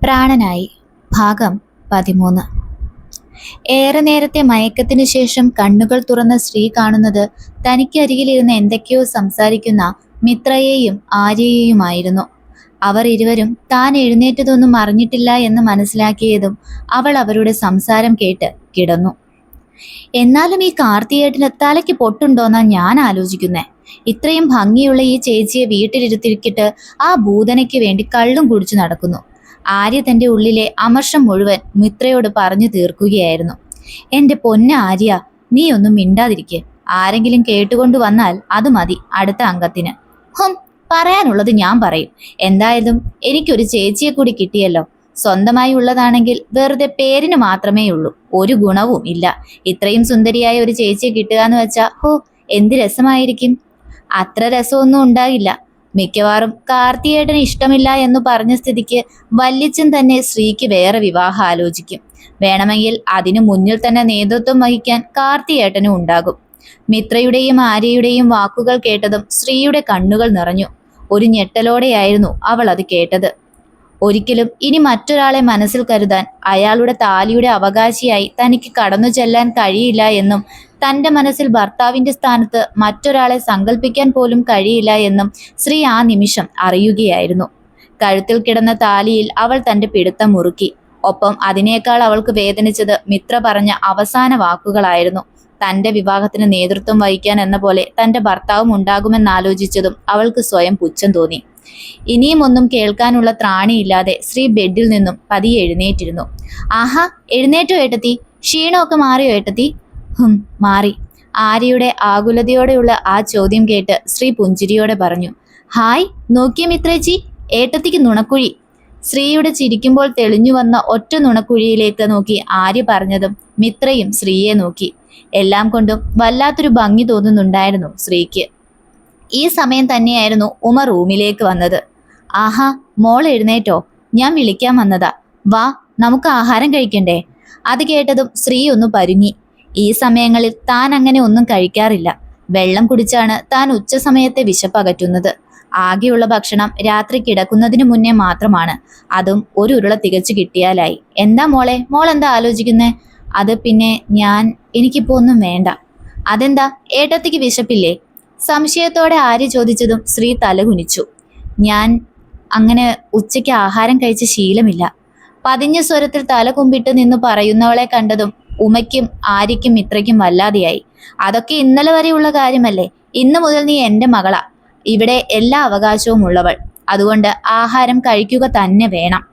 പ്രാണനായി ഭാഗം 13. ഏറെ നേരത്തെ മയക്കത്തിനു ശേഷം കണ്ണുകൾ തുറന്ന സ്ത്രീ കാണുന്നത് തനിക്കരികിലിരുന്ന് എന്തൊക്കെയോ സംസാരിക്കുന്ന മിത്രയെയും ആര്യയെയുമായിരുന്നു. അവർ ഇരുവരും താൻ എഴുന്നേറ്റതൊന്നും അറിഞ്ഞിട്ടില്ല എന്ന് മനസ്സിലാക്കിയതും അവൾ അവരുടെ സംസാരം കേട്ട് കിടന്നു. എന്നാലും ഈ കാർത്തിയേട്ടന് തലയ്ക്ക് പൊട്ടുണ്ടോന്നാ ഞാൻ ആലോചിക്കുന്നേ. ഇത്രയും ഭംഗിയുള്ള ഈ ചേച്ചിയെ വീട്ടിലിരുത്തിരിക്കിട്ട് ആ ഭൂതനയ്ക്ക് വേണ്ടി കള്ളും കുടിച്ചു നടക്കുന്നു. ആര്യ തന്റെ ഉള്ളിലെ അമർഷം മുഴുവൻ മിത്രയോട് പറഞ്ഞു തീർക്കുകയായിരുന്നു. എന്റെ പൊന്ന ആര്യ, നീ ഒന്നും മിണ്ടാതിരിക്കെ. ആരെങ്കിലും കേട്ടുകൊണ്ടു വന്നാൽ അത് മതി അടുത്ത അംഗത്തിന്. പറയാനുള്ളത് ഞാൻ പറയും. എന്തായാലും എനിക്കൊരു ചേച്ചിയെ കൂടി കിട്ടിയല്ലോ. സ്വന്തമായി ഉള്ളതാണെങ്കിൽ വെറുതെ പേരിന് മാത്രമേ ഉള്ളൂ, ഒരു ഗുണവും ഇല്ല. ഇത്രയും സുന്ദരിയായ ഒരു ചേച്ചിയെ കിട്ടുക എന്ന് വെച്ചാ എന്ത് രസമായിരിക്കും. അത്ര രസമൊന്നും ഉണ്ടാകില്ല. മിക്കവാറും കാർത്തിയേട്ടന് ഇഷ്ടമില്ല എന്ന് പറഞ്ഞ സ്ഥിതിക്ക് വല്യച്ഛൻ തന്നെ സ്ത്രീക്ക് വേറെ വിവാഹം ആലോചിക്കും. വേണമെങ്കിൽ അതിനു മുന്നിൽ തന്നെ നേതൃത്വം വഹിക്കാൻ കാർത്തിയേട്ടനും ഉണ്ടാകും. മിത്രയുടെയും ആര്യയുടെയും വാക്കുകൾ കേട്ടതും സ്ത്രീയുടെ കണ്ണുകൾ നിറഞ്ഞു. ഒരു ഞെട്ടലോടെയായിരുന്നു അവൾ അത് കേട്ടത്. ഒരിക്കലും ഇനി മറ്റൊരാളെ മനസ്സിൽ കരുതാൻ, അയാളുടെ താലിയുടെ അവകാശിയായി തനിക്ക് കടന്നു ചെല്ലാൻ കഴിയില്ല എന്നും തന്റെ മനസ്സിൽ ഭർത്താവിന്റെ സ്ഥാനത്ത് മറ്റൊരാളെ സങ്കല്പിക്കാൻ പോലും കഴിയില്ല എന്നും സ്ത്രീ ആ നിമിഷം അറിയുകയായിരുന്നു. കഴുത്തിൽ കിടന്ന താലിയിൽ അവൾ തന്റെ പിടുത്തം മുറുക്കി. ഒപ്പം അതിനേക്കാൾ അവൾക്ക് വേദനിച്ചത് മിത്ര പറഞ്ഞ അവസാന വാക്കുകളായിരുന്നു. തന്റെ വിവാഹത്തിന് നേതൃത്വം വഹിക്കാൻ എന്ന പോലെ തന്റെ ഭർത്താവും ഉണ്ടാകുമെന്നാലോചിച്ചതും അവൾക്ക് സ്വയം പുച്ഛം തോന്നി. ഇനിയും ഒന്നും കേൾക്കാനുള്ള ത്രാണിയില്ലാതെ സ്ത്രീ ബെഡിൽ നിന്നും പതിയെ എഴുന്നേറ്റിരുന്നു. ആഹാ, എഴുന്നേറ്റോ ഏട്ടത്തി? ക്ഷീണമൊക്കെ മാറിയോ ഏട്ടത്തി? മാറി. ആര്യയുടെ ആകുലതയോടെയുള്ള ആ ചോദ്യം കേട്ട് സ്ത്രീ പുഞ്ചിരിയോടെ പറഞ്ഞു. ഹായ്, നോക്കിയ മിത്രേച്ചി, ഏട്ടത്തിക്ക് നുണക്കുഴി. സ്ത്രീയുടെ ചിരിക്കുമ്പോൾ തെളിഞ്ഞു വന്ന ഒറ്റ നുണക്കുഴിയിലേക്ക് നോക്കി ആര്യ പറഞ്ഞതും മിത്രയും സ്ത്രീയെ നോക്കി. എല്ലാം കൊണ്ടും വല്ലാത്തൊരു ഭംഗി തോന്നുന്നുണ്ടായിരുന്നു സ്ത്രീക്ക്. ഈ സമയം തന്നെയായിരുന്നു ഉമ റൂമിലേക്ക് വന്നത്. ആഹാ, മോൾ എഴുന്നേറ്റോ? ഞാൻ വിളിക്കാൻ വന്നതാ. വാ, നമുക്ക് ആഹാരം കഴിക്കണ്ടേ? അത് കേട്ടതും സ്ത്രീ ഒന്ന് പരുങ്ങി. ഈ സമയങ്ങളിൽ താൻ അങ്ങനെ ഒന്നും കഴിക്കാറില്ല. വെള്ളം കുടിച്ചാണ് താൻ ഉച്ച സമയത്തെ വിശപ്പകറ്റുന്നത്. ആകെയുള്ള ഭക്ഷണം രാത്രി കിടക്കുന്നതിന് മുന്നേ മാത്രമാണ്. അതും ഒരു ഉരുള തികച്ചു കിട്ടിയാലായി. എന്താ മോളെ, മോൾ എന്താ ആലോചിക്കുന്നേ? അത് പിന്നെ എനിക്കിപ്പോ ഒന്നും വേണ്ട. അതെന്താ, ഏട്ടത്തിക്ക് വിശപ്പില്ലേ? സംശയത്തോടെ ആര്യ ചോദിച്ചതും സ്ത്രീ തലകുനിച്ചു. ഞാൻ അങ്ങനെ ഉച്ചയ്ക്ക് ആഹാരം കഴിച്ച ശീലമില്ല. പതിഞ്ഞ സ്വരത്തിൽ തല കുമ്പിട്ട് നിന്ന് പറയുന്നവളെ കണ്ടതും ഉമയ്ക്കും ആര്യയ്ക്കും മിത്രയ്ക്കും വല്ലാതെയായി. അതൊക്കെ ഇന്നലെ വരെയുള്ള കാര്യമല്ലേ. ഇന്നു മുതൽ നീ എന്റെ മകളാ, ഇവിടെ എല്ലാ അവകാശവും ഉള്ളവൾ. അതുകൊണ്ട് ആഹാരം കഴിക്കുക തന്നെ വേണം.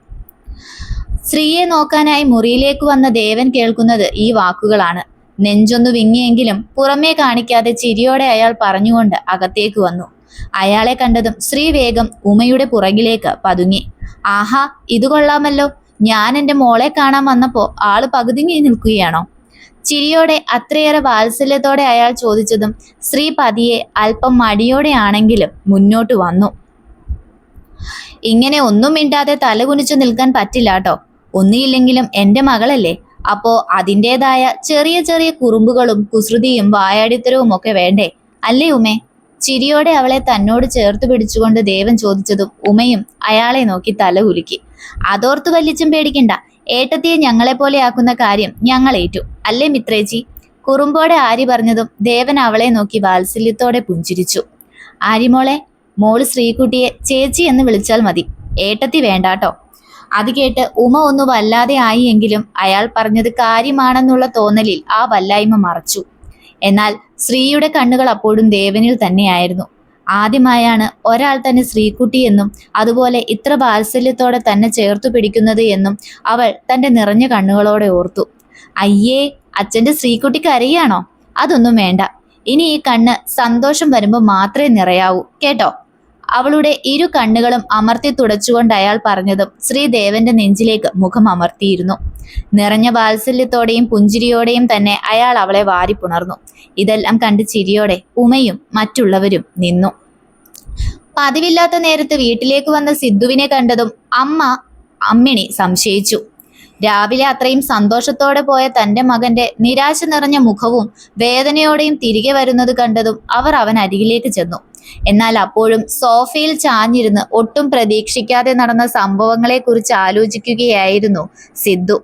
സ്ത്രീയെ നോക്കാനായി മുറിയിലേക്ക് വന്ന ദേവൻ കേൾക്കുന്നത് ഈ വാക്കുകളാണ്. നെഞ്ചൊന്നു വിങ്ങിയെങ്കിലും പുറമേ കാണിക്കാതെ ചിരിയോടെ അയാൾ പറഞ്ഞുകൊണ്ട് അകത്തേക്ക് വന്നു. അയാളെ കണ്ടതും സ്ത്രീ വേഗം ഉമയുടെ പുറകിലേക്ക് പതുങ്ങി. ആഹാ, ഇത് കൊള്ളാമല്ലോ. ഞാൻ എന്റെ മോളെ കാണാൻ വന്നപ്പോ ആള് പകുതിങ്ങി നിൽക്കുകയാണോ? ചിരിയോടെ അത്രയേറെ വാത്സല്യത്തോടെ അയാൾ ചോദിച്ചതും സ്ത്രീ പതിയെ അല്പം മടിയോടെ ആണെങ്കിലും മുന്നോട്ട് വന്നു. ഇങ്ങനെ ഒന്നും മിണ്ടാതെ തലകുനിച്ചു നിൽക്കാൻ പറ്റില്ല കേട്ടോ. ഒന്നുമില്ലെങ്കിലും എന്റെ മകളല്ലേ, അപ്പോ അതിൻ്റെതായ ചെറിയ ചെറിയ കുറുമ്പുകളും കുസൃതിയും വായാടിത്തരവും ഒക്കെ വേണ്ടേ, അല്ലേ ഉമേ? ചിരിയോടെ അവളെ തന്നോട് ചേർത്ത് പിടിച്ചുകൊണ്ട് ദേവൻ ചോദിച്ചതും ഉമയും അയാളെ നോക്കി തല കുലുക്കി. അതോർത്ത് വല്യച്ചും പേടിക്കണ്ട. ഏട്ടത്തിയെ ഞങ്ങളെപ്പോലെ ആക്കുന്ന കാര്യം ഞങ്ങൾ ഏറ്റു, അല്ലേ മിത്രേച്ചി? കുറുമ്പോടെ ആര്യ പറഞ്ഞതും ദേവൻ അവളെ നോക്കി വാത്സല്യത്തോടെ പുഞ്ചിരിച്ചു. ആര്യമോളെ, മോള് ശ്രീകുട്ടിയെ ചേച്ചി എന്ന് വിളിച്ചാൽ മതി, ഏട്ടത്തി വേണ്ടാട്ടോ. അത് കേട്ട് ഉമ ഒന്ന് വല്ലാതെ ആയി എങ്കിലും അയാൾ പറഞ്ഞത് കാര്യമാണെന്നുള്ള തോന്നലിൽ ആ വല്ലായ്മ മറച്ചു. എന്നാൽ സ്ത്രീയുടെ കണ്ണുകൾ അപ്പോഴും ദേവനിൽ തന്നെയായിരുന്നു. ആദ്യമായാണ് ഒരാൾ തന്നെ ശ്രീകുട്ടി എന്നും അതുപോലെ ഇത്ര വാത്സല്യത്തോടെ തന്നെ ചേർത്തു പിടിക്കുന്നത് എന്നും അവൾ തന്റെ നിറഞ്ഞ കണ്ണുകളോടെ ഓർത്തു. അയ്യേ, അച്ഛന്റെ ശ്രീകുട്ടി കരയാണോ? അതൊന്നും വേണ്ട. ഇനി ഈ കണ്ണ് സന്തോഷം വരുമ്പോൾ മാത്രമേ നിറയാവൂ കേട്ടോ. അവളുടെ ഇരു കണ്ണുകളും അമർത്തി തുടച്ചുകൊണ്ട് അയാൾ പറഞ്ഞതും ശ്രീദേവന്റെ നെഞ്ചിലേക്ക് മുഖം അമർത്തിയിരുന്നു. നിറഞ്ഞ വാത്സല്യത്തോടെയും പുഞ്ചിരിയോടെയും തന്നെ അയാൾ അവളെ വാരിപ്പുണർന്നു. ഇതെല്ലാം കണ്ട് ചിരിയോടെ ഉമയും മറ്റുള്ളവരും നിന്നു. പതിവില്ലാത്ത നേരത്ത് വീട്ടിലേക്ക് വന്ന സിദ്ധുവിനെ കണ്ടതും അമ്മിണി സംശയിച്ചു. രാവിലെ അത്രയും സന്തോഷത്തോടെ പോയ തന്റെ മകന്റെ നിരാശ നിറഞ്ഞ മുഖവും വേദനയോടെയും തിരികെ വരുന്നത് കണ്ടതും അവർ അവൻ അരികിലേക്ക് ചെന്നു. എന്നാൽ അപ്പോഴും സോഫയിൽ ചാഞ്ഞിരുന്ന് ഒട്ടും പ്രതീക്ഷിക്കാതെ നടന്ന സംഭവങ്ങളെക്കുറിച്ച് ആലോചിക്കുകയായിരുന്നു സിദ്ധു.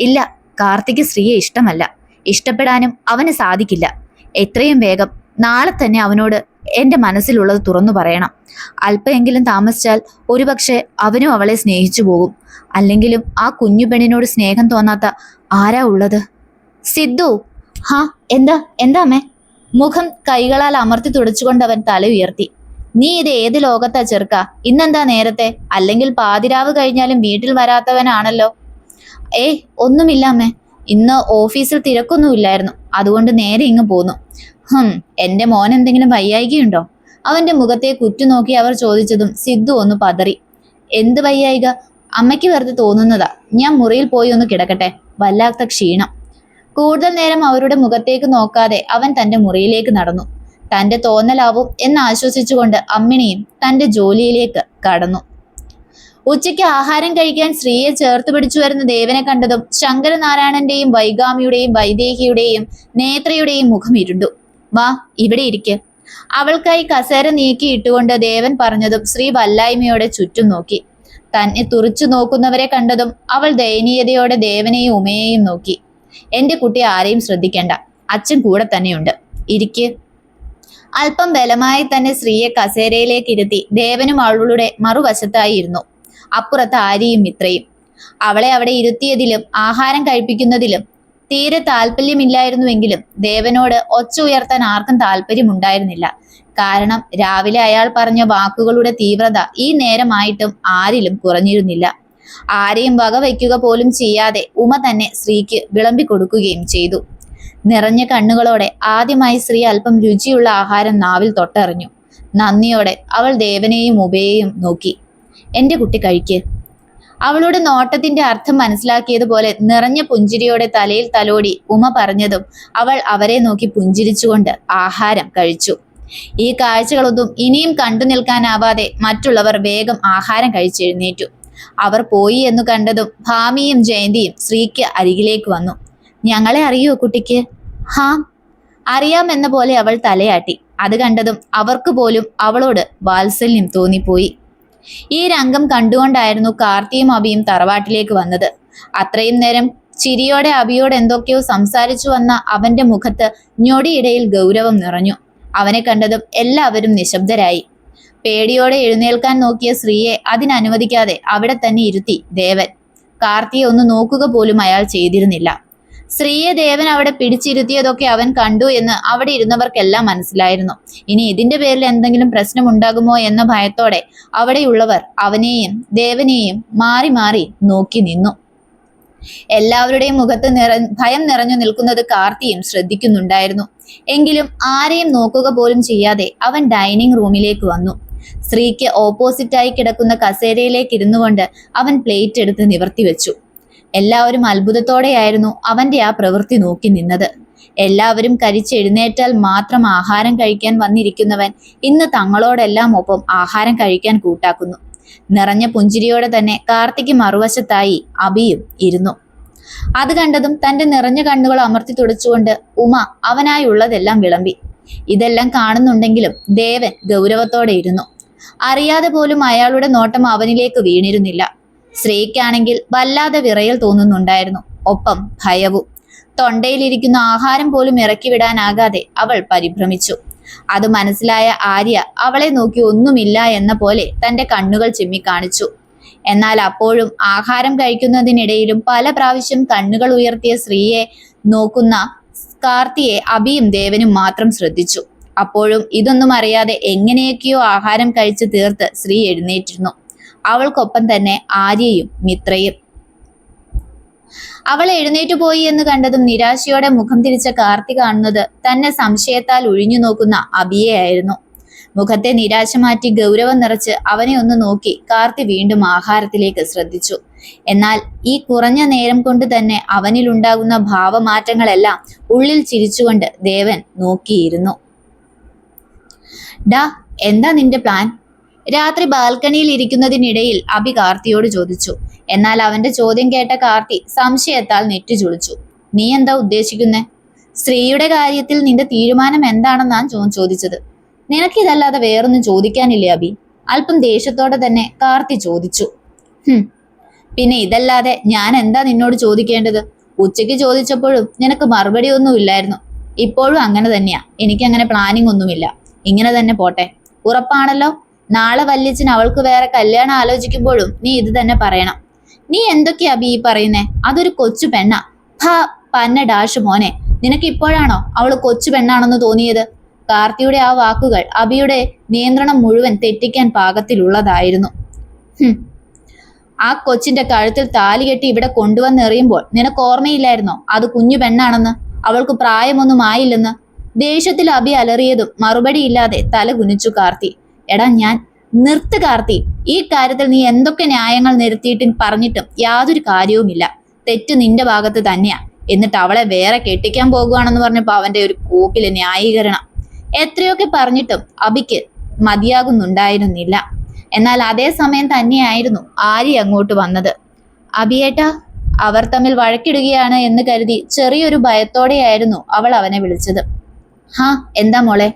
ഇല്ല, കാർത്തിക് ശ്രീയെ ഇഷ്ടമല്ല. ഇഷ്ടപ്പെടാനും അവന് സാധിക്കില്ല. എത്രയും വേഗം നാളെ തന്നെ അവനോട് എൻ്റെ മനസ്സിലുള്ളത് തുറന്നു പറയണം. അല്പമെങ്കിലും താമസിച്ചാൽ ഒരുപക്ഷെ അവനും അവളെ സ്നേഹിച്ചു പോകും. അല്ലെങ്കിലും ആ കുഞ്ഞു പെണ്ണിനോട് സ്നേഹം തോന്നാത്ത ആരാ ഉള്ളത്? സിദ്ധു! ഹാ, എന്താ എന്താ അമ്മേ? മുഖം കൈകളാൽ അമർത്തി തുടച്ചുകൊണ്ട് അവൻ തല ഉയർത്തി. നീ ഇത് ഏത് ലോകത്താ ചെറുക്ക? ഇന്നെന്താ നേരത്തെ? അല്ലെങ്കിൽ പാതിരാവ് കഴിഞ്ഞാലും വീട്ടിൽ വരാത്തവനാണല്ലോ. ഏയ്, ഒന്നുമില്ല അമ്മേ. ഇന്ന് ഓഫീസിൽ തിരക്കൊന്നുമില്ലായിരുന്നു, അതുകൊണ്ട് നേരെ ഇങ്ങ് പോന്നു. എന്റെ മോൻ എന്തെങ്കിലും വയ്യായികയുണ്ടോ? അവന്റെ മുഖത്തെ കുറ്റുനോക്കി അവർ ചോദിച്ചതും സിദ്ധു ഒന്ന് പതറി. എന്ത് വയ്യായിക? അമ്മയ്ക്ക് വെറുതെ തോന്നുന്നതാ. ഞാൻ മുറിയിൽ പോയി ഒന്ന് കിടക്കട്ടെ, വല്ലാത്ത ക്ഷീണം. കൂടുതൽ നേരം അവരുടെ മുഖത്തേക്ക് നോക്കാതെ അവൻ തന്റെ മുറിയിലേക്ക് നടന്നു. തന്റെ തോന്നലാവും എന്ന് ആശ്വസിച്ചുകൊണ്ട് അമ്മിണിയും തന്റെ ജോലിയിലേക്ക് കടന്നു. ഉച്ചയ്ക്ക് ആഹാരം കഴിക്കാൻ ശ്രീയെ ചേർത്ത് പിടിച്ചു വരുന്ന ദേവനെ കണ്ടതും ശങ്കരനാരായണന്റെയും വൈഗാമിയുടെയും വൈദേഹിയുടെയും നേത്രയുടെയും മുഖം ഇരുണ്ടു. വാ, ഇവിടെ ഇരിക്ക്. അവൾക്കായി കസേര നീക്കി ഇട്ടുകൊണ്ട് ദേവൻ പറഞ്ഞതും ശ്രീ വല്ലായ്മയോടെ ചുറ്റും നോക്കി. തന്നെ തുറിച്ചു നോക്കുന്നവരെ കണ്ടതും അവൾ ദയനീയതയോടെ ദേവനെയും ഉമയെയും നോക്കി. എന്റെ കുട്ടി ആരെയും ശ്രദ്ധിക്കേണ്ട, അച്ഛൻ കൂടെ തന്നെയുണ്ട്, ഇരിക്ക്. അല്പം ബലമായി തന്നെ ശ്രീയെ കസേരയിലേക്ക് ഇരുത്തി ദേവനും അവളുടെ മറുവശത്തായി ഇരുന്നു. അപ്പുറത്ത് ആര്യയും മിത്രയും. അവളെ അവിടെ ഇരുത്തിയതിലും ആഹാരം കഴിപ്പിക്കുന്നതിലും തീരെ താല്പര്യമില്ലായിരുന്നുവെങ്കിലും ദേവനോട് ഒച്ച ഉയർത്താൻ ആർക്കും താല്പര്യമുണ്ടായിരുന്നില്ല. കാരണം രാവിലെ അയാൾ പറഞ്ഞ വാക്കുകളുടെ തീവ്രത ഈ നേരമായിട്ടും ആരിലും കുറഞ്ഞിരുന്നില്ല. ആരെയും വകവയ്ക്കുക പോലും ചെയ്യാതെ ഉമ തന്നെ സ്ത്രീക്ക് വിളമ്പി കൊടുക്കുകയും ചെയ്തു. നിറഞ്ഞ കണ്ണുകളോടെ ആദ്യമായി സ്ത്രീ അല്പം രുചിയുള്ള ആഹാരം നാവിൽ തൊട്ടറിഞ്ഞു. നന്ദിയോടെ അവൾ ദേവനെയും ഉമയെയും നോക്കി. എന്റെ കുട്ടി കഴിക്ക്. അവളുടെ നോട്ടത്തിന്റെ അർത്ഥം മനസ്സിലാക്കിയതുപോലെ നിറഞ്ഞ പുഞ്ചിരിയോടെ തലയിൽ തലോടി ഉമ പറഞ്ഞതും അവൾ അവരെ നോക്കി പുഞ്ചിരിച്ചുകൊണ്ട് ആഹാരം കഴിച്ചു. ഈ കാഴ്ചകളൊന്നും ഇനിയും കണ്ടു നിൽക്കാനാവാതെ മറ്റുള്ളവർ വേഗം ആഹാരം കഴിച്ചെഴുന്നേറ്റു. അവർ പോയി എന്നു കണ്ടതും ഭാമിയും ജയന്തിയും ശ്രീക്ക് അരികിലേക്ക് വന്നു. ഞങ്ങളെ അറിയോ കുട്ടിക്ക്? ഹാ, അറിയാമെന്ന പോലെ അവൾ തലയാട്ടി. അത് കണ്ടതും അവർക്ക് പോലും അവളോട് വാത്സല്യം തോന്നിപ്പോയി. ഈ രംഗം കണ്ടുകൊണ്ടായിരുന്നു കാർത്തിയും അഭിയും തറവാട്ടിലേക്ക് വന്നത്. അത്രയും നേരം ചിരിയോടെ അഭിയോട് എന്തൊക്കെയോ സംസാരിച്ചു വന്ന അവന്റെ മുഖത്ത് ഞൊടിയിടയിൽ ഗൗരവം നിറഞ്ഞു. അവനെ കണ്ടതും എല്ലാവരും നിശബ്ദരായി. പേടിയോടെ എഴുന്നേൽക്കാൻ നോക്കിയ സ്ത്രീയെ അതിനനുവദിക്കാതെ അവിടെ തന്നെ ഇരുത്തി ദേവൻ. കാർത്തിയെ ഒന്ന് നോക്കുക പോലും അയാൾ ചെയ്തിരുന്നില്ല. സ്ത്രീയെ ദേവൻ അവിടെ പിടിച്ചിരുത്തിയതൊക്കെ അവൻ കണ്ടു എന്ന് അവിടെ ഇരുന്നവർക്കെല്ലാം മനസ്സിലായിരുന്നു. ഇനി ഇതിന്റെ പേരിൽ എന്തെങ്കിലും പ്രശ്നം ഉണ്ടാകുമോ എന്ന ഭയത്തോടെ അവിടെയുള്ളവർ അവനെയും ദേവനെയും മാറി മാറി നോക്കി നിന്നു. എല്ലാവരുടെയും മുഖത്ത് ഭയം നിറഞ്ഞു നിൽക്കുന്നത് കാർത്തിയും ശ്രദ്ധിക്കുന്നുണ്ടായിരുന്നു. എങ്കിലും ആരെയും നോക്കുക പോലും ചെയ്യാതെ അവൻ ഡൈനിങ് റൂമിലേക്ക് വന്നു. സ്ത്രീക്ക് ഓപ്പോസിറ്റായി കിടക്കുന്ന കസേരയിലേക്ക് ഇരുന്നുകൊണ്ട് അവൻ പ്ലേറ്റ് എടുത്ത് നിവർത്തി വെച്ചു. എല്ലാവരും അത്ഭുതത്തോടെയായിരുന്നു അവന്റെ ആ പ്രവൃത്തി നോക്കി നിന്നത്. എല്ലാവരും കരിച്ചെഴുന്നേറ്റാൽ മാത്രം ആഹാരം കഴിക്കാൻ വന്നിരിക്കുന്നവൻ ഇന്ന് തങ്ങളോടെല്ലാം ഒപ്പം ആഹാരം കഴിക്കാൻ കൂട്ടാക്കുന്നു. നിറഞ്ഞ പുഞ്ചിരിയോടെ തന്നെ കാർത്തിക് മറുവശത്തായി അഭിയും ഇരുന്നു. അത് കണ്ടതും തന്റെ നിറഞ്ഞ കണ്ണുകൾ അമർത്തി തുടച്ചുകൊണ്ട് ഉമ അവനായുള്ളതെല്ലാം വിളമ്പി. ഇതെല്ലാം കാണുന്നുണ്ടെങ്കിലും ദേവൻ ഗൗരവത്തോടെ ഇരുന്നു. അറിയാതെ പോലും അയാളുടെ നോട്ടം അവനിലേക്ക് വീണിരുന്നില്ല. സ്ത്രീക്കാണെങ്കിൽ വല്ലാതെ വിറയൽ തോന്നുന്നുണ്ടായിരുന്നു, ഒപ്പം ഭയവും. തൊണ്ടയിലിരിക്കുന്ന ആഹാരം പോലും ഇറക്കി വിടാനാകാതെ അവൾ പരിഭ്രമിച്ചു. അത് മനസ്സിലായ ആര്യ അവളെ നോക്കി ഒന്നുമില്ല എന്ന പോലെ തന്റെ കണ്ണുകൾ ചിമ്മിക്കാണിച്ചു. എന്നാൽ അപ്പോഴും ആഹാരം കഴിക്കുന്നതിനിടയിലും പല പ്രാവശ്യം കണ്ണുകൾ ഉയർത്തിയ സ്ത്രീയെ നോക്കുന്ന കാർത്തിയെ അഭിയും ദേവനും മാത്രം ശ്രദ്ധിച്ചു. അപ്പോഴും ഇതൊന്നും അറിയാതെ എങ്ങനെയൊക്കെയോ ആഹാരം കഴിച്ച് തീർത്ത് സ്ത്രീ എഴുന്നേറ്റിരുന്നു. അവൾക്കൊപ്പം തന്നെ ആര്യയും മിത്രയും. അവൾ എഴുന്നേറ്റു പോയി എന്ന് കണ്ടതും നിരാശയോടെ മുഖം തിരിച്ച കാർത്തി കാണുന്നത് തന്നെ സംശയത്താൽ ഒഴിഞ്ഞു നോക്കുന്ന അഭിയെയായിരുന്നു. മുഖത്തെ നിരാശ മാറ്റി ഗൗരവം നിറച്ച് അവനെ ഒന്ന് നോക്കി കാർത്തി വീണ്ടും ആഹാരത്തിലേക്ക് ശ്രദ്ധിച്ചു. എന്നാൽ ഈ കുറഞ്ഞ നേരം കൊണ്ട് തന്നെ അവനിലുണ്ടാകുന്ന ഭാവമാറ്റങ്ങളെല്ലാം ഉള്ളിൽ ചിരിച്ചുകൊണ്ട് ദേവൻ നോക്കിയിരുന്നു. ഡാ, എന്താ നിന്റെ പ്ലാൻ? രാത്രി ബാൽക്കണിയിൽ ഇരിക്കുന്നതിനിടയിൽ അഭി കാർത്തിയോട് ചോദിച്ചു. എന്നാൽ അവന്റെ ചോദ്യം കേട്ട കാർത്തി സംശയത്താൽ നെറ്റിച്ചുളിച്ചു. നീ എന്താ ഉദ്ദേശിക്കുന്നേ? സ്ത്രീയുടെ കാര്യത്തിൽ നിന്റെ തീരുമാനം എന്താണെന്നാണ് ചോദിച്ചത്. നിനക്കിതല്ലാതെ വേറൊന്നും ചോദിക്കാനില്ലേ അബി? അല്പം ദേഷ്യത്തോടെ തന്നെ കാർത്തി ചോദിച്ചു. പിന്നെ ഇതല്ലാതെ ഞാൻ എന്താ നിന്നോട് ചോദിക്കേണ്ടത്? ഉച്ചയ്ക്ക് ചോദിച്ചപ്പോഴും നിനക്ക് മറുപടി ഒന്നും ഇല്ലായിരുന്നു. ഇപ്പോഴും അങ്ങനെ തന്നെയാ. എനിക്കങ്ങനെ പ്ലാനിങ് ഒന്നുമില്ല. ഇങ്ങനെ തന്നെ പോട്ടെ. ഉറപ്പാണല്ലോ? നാളെ വല്യച്ഛൻ അവൾക്ക് വേറെ കല്യാണം ആലോചിക്കുമ്പോഴും നീ ഇത് തന്നെ പറയണം. നീ എന്തൊക്കെയാ അബി ഈ പറയുന്നേ? അതൊരു കൊച്ചു പെണ്ണാ. പന്ന ഡാഷ് മോനെ, നിനക്ക് ഇപ്പോഴാണോ അവള് കൊച്ചു പെണ്ണാണെന്ന് തോന്നിയത്? കാർത്തിയുടെ ആ വാക്കുകൾ അബിയുടെ നിയന്ത്രണം മുഴുവൻ തെറ്റിക്കാൻ പാകത്തിലുള്ളതായിരുന്നു. ആ കൊച്ചിന്റെ കഴുത്തിൽ താലി കെട്ടി ഇവിടെ കൊണ്ടുവന്നെറിയുമ്പോൾ നിനക്ക് ഓർമ്മയില്ലായിരുന്നോ അത് കുഞ്ഞു പെണ്ണാണെന്ന്? അവൾക്ക് പ്രായമൊന്നും ആയില്ലെന്ന്. ദേഷ്യത്തിൽ അബി അലറിയതും മറുപടിയില്ലാതെ തല കുനിച്ചു കാർത്തി. എടാ നിർത്ത് കാർത്തി. ഈ കാര്യത്തിൽ നീ എന്തൊക്കെ ന്യായങ്ങൾ നിരത്തിയിട്ടും പറഞ്ഞിട്ടും യാതൊരു കാര്യവുമില്ല. തെറ്റ് നിന്റെ ഭാഗത്ത് തന്നെയാ. എന്നിട്ട് അവളെ വേറെ കെട്ടിക്കാൻ പോകുകയാണെന്ന് പറഞ്ഞപ്പോ അവന്റെ ഒരു കൂപ്പിലെ ന്യായീകരണം. എത്രയൊക്കെ പറഞ്ഞിട്ടും അബിക്ക് മതിയാകുന്നുണ്ടായിരുന്നില്ല. എന്നാൽ അതേ സമയം തന്നെയായിരുന്നു ആരി അങ്ങോട്ട് വന്നത്. അബിയേട്ടാ, അവർ തമ്മിൽ വഴക്കിടുകയാണ് എന്ന് കരുതി ചെറിയൊരു ഭയത്തോടെയായിരുന്നു അവൾ അവനെ വിളിച്ചത്. എന്താ മോളെ?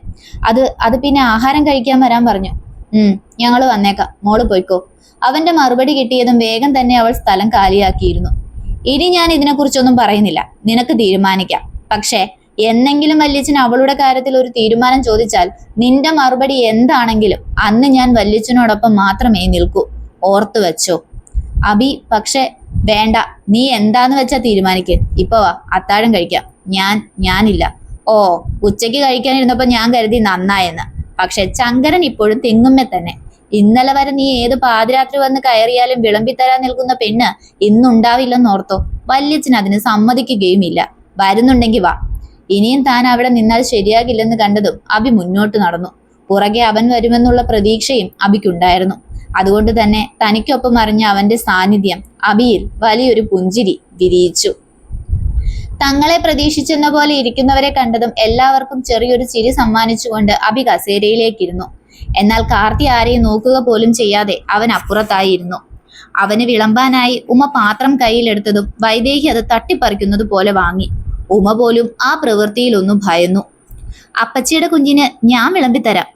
അത് പിന്നെ ആഹാരം കഴിക്കാൻ വരാൻ പറഞ്ഞു. ഞങ്ങള് വന്നേക്കാം, മോള് പോയിക്കോ. അവന്റെ മറുപടി കിട്ടിയതും വേഗം തന്നെ അവൾ സ്ഥലം കാലിയാക്കിയിരുന്നു. ഇനി ഞാൻ ഇതിനെക്കുറിച്ചൊന്നും പറയുന്നില്ല, നിനക്ക് തീരുമാനിക്കാം. പക്ഷേ എന്നെങ്കിലും വല്യച്ഛൻ അവളുടെ കാര്യത്തിൽ ഒരു തീരുമാനം ചോദിച്ചാൽ നിന്റെ മറുപടി എന്താണെങ്കിലും അന്ന് ഞാൻ വല്യച്ഛനോടൊപ്പം മാത്രമേ നിൽക്കൂ. ഓർത്തു വെച്ചോ. അബി, പക്ഷെ വേണ്ട, നീ എന്താന്ന് വെച്ചാ തീരുമാനിക്ക്. ഇപ്പൊ വാ, അത്താഴം കഴിക്കാം. ഞാനില്ല. ഓ, ഉച്ചയ്ക്ക് കഴിക്കാനിരുന്നപ്പോ ഞാൻ കരുതി നന്നായെന്ന്. പക്ഷെ ചങ്കരൻ ഇപ്പോഴും തെങ്ങുമ്മേ തന്നെ. ഇന്നലെ വരെ നീ ഏത് പാതിരാത്രി വന്ന് കയറിയാലും വിളമ്പിത്തരാൻ നിൽക്കുന്ന പെണ്ണ് ഇന്നുണ്ടാവില്ലെന്നോർത്തോ. വല്യച്ഛൻ അതിന് സമ്മതിക്കുകയുമില്ല. വരുന്നുണ്ടെങ്കിൽ വാ. ഇനിയും താൻ അവിടെ നിന്നാൽ ശരിയാകില്ലെന്ന് കണ്ടതും അബി മുന്നോട്ട് നടന്നു. പുറകെ അവൻ വരുമെന്നുള്ള പ്രതീക്ഷയും അബിക്കുണ്ടായിരുന്നു. അതുകൊണ്ട് തന്നെ തനിക്കൊപ്പം അറിഞ്ഞ അവന്റെ സാന്നിധ്യം അബിയിൽ വലിയൊരു പുഞ്ചിരി വിരിയിച്ചു. തങ്ങളെ പ്രതീക്ഷിച്ചെന്ന പോലെ ഇരിക്കുന്നവരെ കണ്ടതും എല്ലാവർക്കും ചെറിയൊരു ചിരി സമ്മാനിച്ചുകൊണ്ട് അബി കസേരയിലേക്കിരുന്നു. എന്നാൽ കാർത്തി ആരെയും നോക്കുക പോലും ചെയ്യാതെ അവൻ അപ്പുറത്തായിരുന്നു. അവന് വിളമ്പാനായി ഉമ പാത്രം കയ്യിലെടുത്തതും വൈദേഹി അത് തട്ടിപ്പറിക്കുന്നത് പോലെ വാങ്ങി. ഉമ പോലും ആ പ്രവൃത്തിയിൽ ഒന്ന് ഭയന്നു. അപ്പച്ചിയുടെ കുഞ്ഞിന് ഞാൻ വിളമ്പിത്തരാം.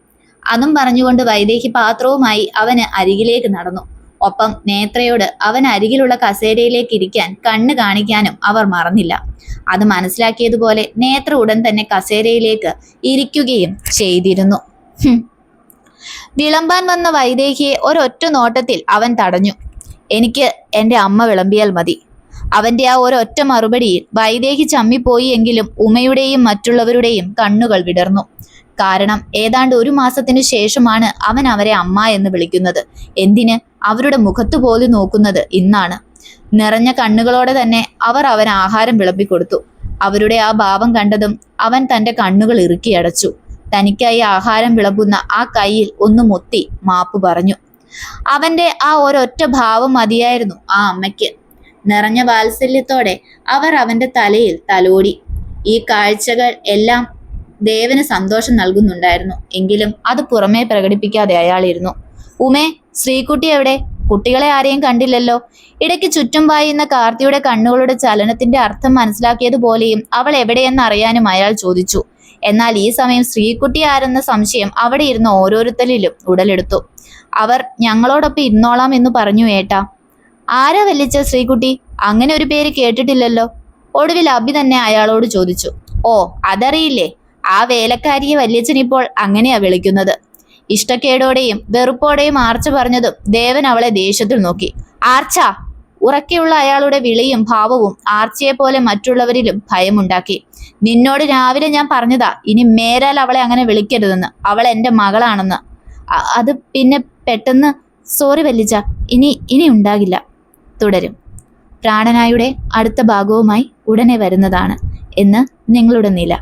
അതും പറഞ്ഞുകൊണ്ട് വൈദേഹി പാത്രവുമായി അവന് അരികിലേക്ക് നടന്നു. ഒപ്പം നേത്രയോട് അവൻ അരികിലുള്ള കസേരയിലേക്ക് ഇരിക്കാൻ കണ്ണ് കാണിക്കാനും അവർ മറന്നില്ല. അത് മനസ്സിലാക്കിയതുപോലെ നേത്ര ഉടൻ തന്നെ കസേരയിലേക്ക് ഇരിക്കുകയും ചെയ്തിരുന്നു. വിളമ്പാൻ വന്ന വൈദേഹിയെ ഒരൊറ്റ നോട്ടത്തിൽ അവൻ തടഞ്ഞു. എനിക്ക് എൻ്റെ അമ്മ വിളമ്പിയാൽ മതി. അവന്റെ ആ ഒരൊറ്റ മറുപടിയിൽ വൈദേഹി ചമ്മിപ്പോയി. എങ്കിലും ഉമയുടെയും മറ്റുള്ളവരുടെയും കണ്ണുകൾ വിടർന്നു. കാരണം ഏതാണ്ട് 1 മാസത്തിനു ശേഷമാണ് അവൻ അവരെ അമ്മ എന്ന് വിളിക്കുന്നത്. എന്തിന്? അവരുടെ മുഖത്ത് പോലും നോക്കുന്നത് ഇന്നാണ്. നിറഞ്ഞ കണ്ണുകളോടെ തന്നെ അവർ അവന് ആഹാരം വിളമ്പിക്കൊടുത്തു. അവരുടെ ആ ഭാവം കണ്ടതും അവൻ തന്റെ കണ്ണുകൾ ഇറുക്കിയടച്ചു. തനിക്കായി ആഹാരം വിളമ്പുന്ന ആ കയ്യിൽ ഒന്ന് മുത്തി മാപ്പ് പറഞ്ഞു. അവന്റെ ആ ഒരൊറ്റ ഭാവം മതിയായിരുന്നു ആ അമ്മയ്ക്ക്. നിറഞ്ഞ വാത്സല്യത്തോടെ അവർ അവന്റെ തലയിൽ തലോടി. ഈ കാഴ്ചകൾ എല്ലാം ദേവന് സന്തോഷം നൽകുന്നുണ്ടായിരുന്നു. എങ്കിലും അത് പുറമേ പ്രകടിപ്പിക്കാതെ അയാളിരുന്നു. ഉമേ, ശ്രീകുട്ടി എവിടെ? കുട്ടികളെ ആരെയും കണ്ടില്ലല്ലോ. ഇടയ്ക്ക് ചുറ്റും പായുന്ന കാർത്തിയുടെ കണ്ണുകളുടെ ചലനത്തിന്റെ അർത്ഥം മനസ്സിലാക്കിയതുപോലെയും അവൾ എവിടെയെന്ന് അറിയാനും അയാൾ ചോദിച്ചു. എന്നാൽ ഈ സമയം ശ്രീകുട്ടി ആരെന്ന സംശയം അവിടെ ഇരുന്ന ഓരോരുത്തരിലും ഉടലെടുത്തു. അവർ ഞങ്ങളോടൊപ്പം ഇരുന്നോളാം എന്ന് പറഞ്ഞു ഏട്ടാ. ആരാ വല്ലിച്ച ശ്രീകുട്ടി? അങ്ങനെ ഒരു പേര് കേട്ടിട്ടില്ലല്ലോ. ഒടുവിൽ അബി തന്നെ അയാളോട് ചോദിച്ചു. ഓ, അതറിയില്ലേ? ആ വേലക്കാരിയെ വല്യച്ഛൻ ഇപ്പോൾ അങ്ങനെയാ വിളിക്കുന്നത്. ഇഷ്ടക്കേടോടെയും വെറുപ്പോടെയും ആർച്ച പറഞ്ഞതും ദേവൻ അവളെ ദേഷ്യത്തിൽ നോക്കി. ആർച്ച! ഉറക്കെയുള്ള അയാളുടെ വിളിയും ഭാവവും ആർച്ചയെ പോലെ മറ്റുള്ളവരിലും ഭയമുണ്ടാക്കി. നിന്നോട് രാവിലെ ഞാൻ പറഞ്ഞതാ, ഇനി മേലാൽ അവളെ അങ്ങനെ വിളിക്കരുതെന്ന്. അവൾ എൻ്റെ മകളാണെന്ന്. അത് പിന്നെ പെട്ടെന്ന്. സോറി വല്ലിച്ച, ഇനി ഉണ്ടാകില്ല. തുടരും. പ്രാണനായുടെ അടുത്ത ഭാഗവുമായി ഉടനെ വരുന്നതാണ് എന്ന് നിങ്ങളുടെ നില.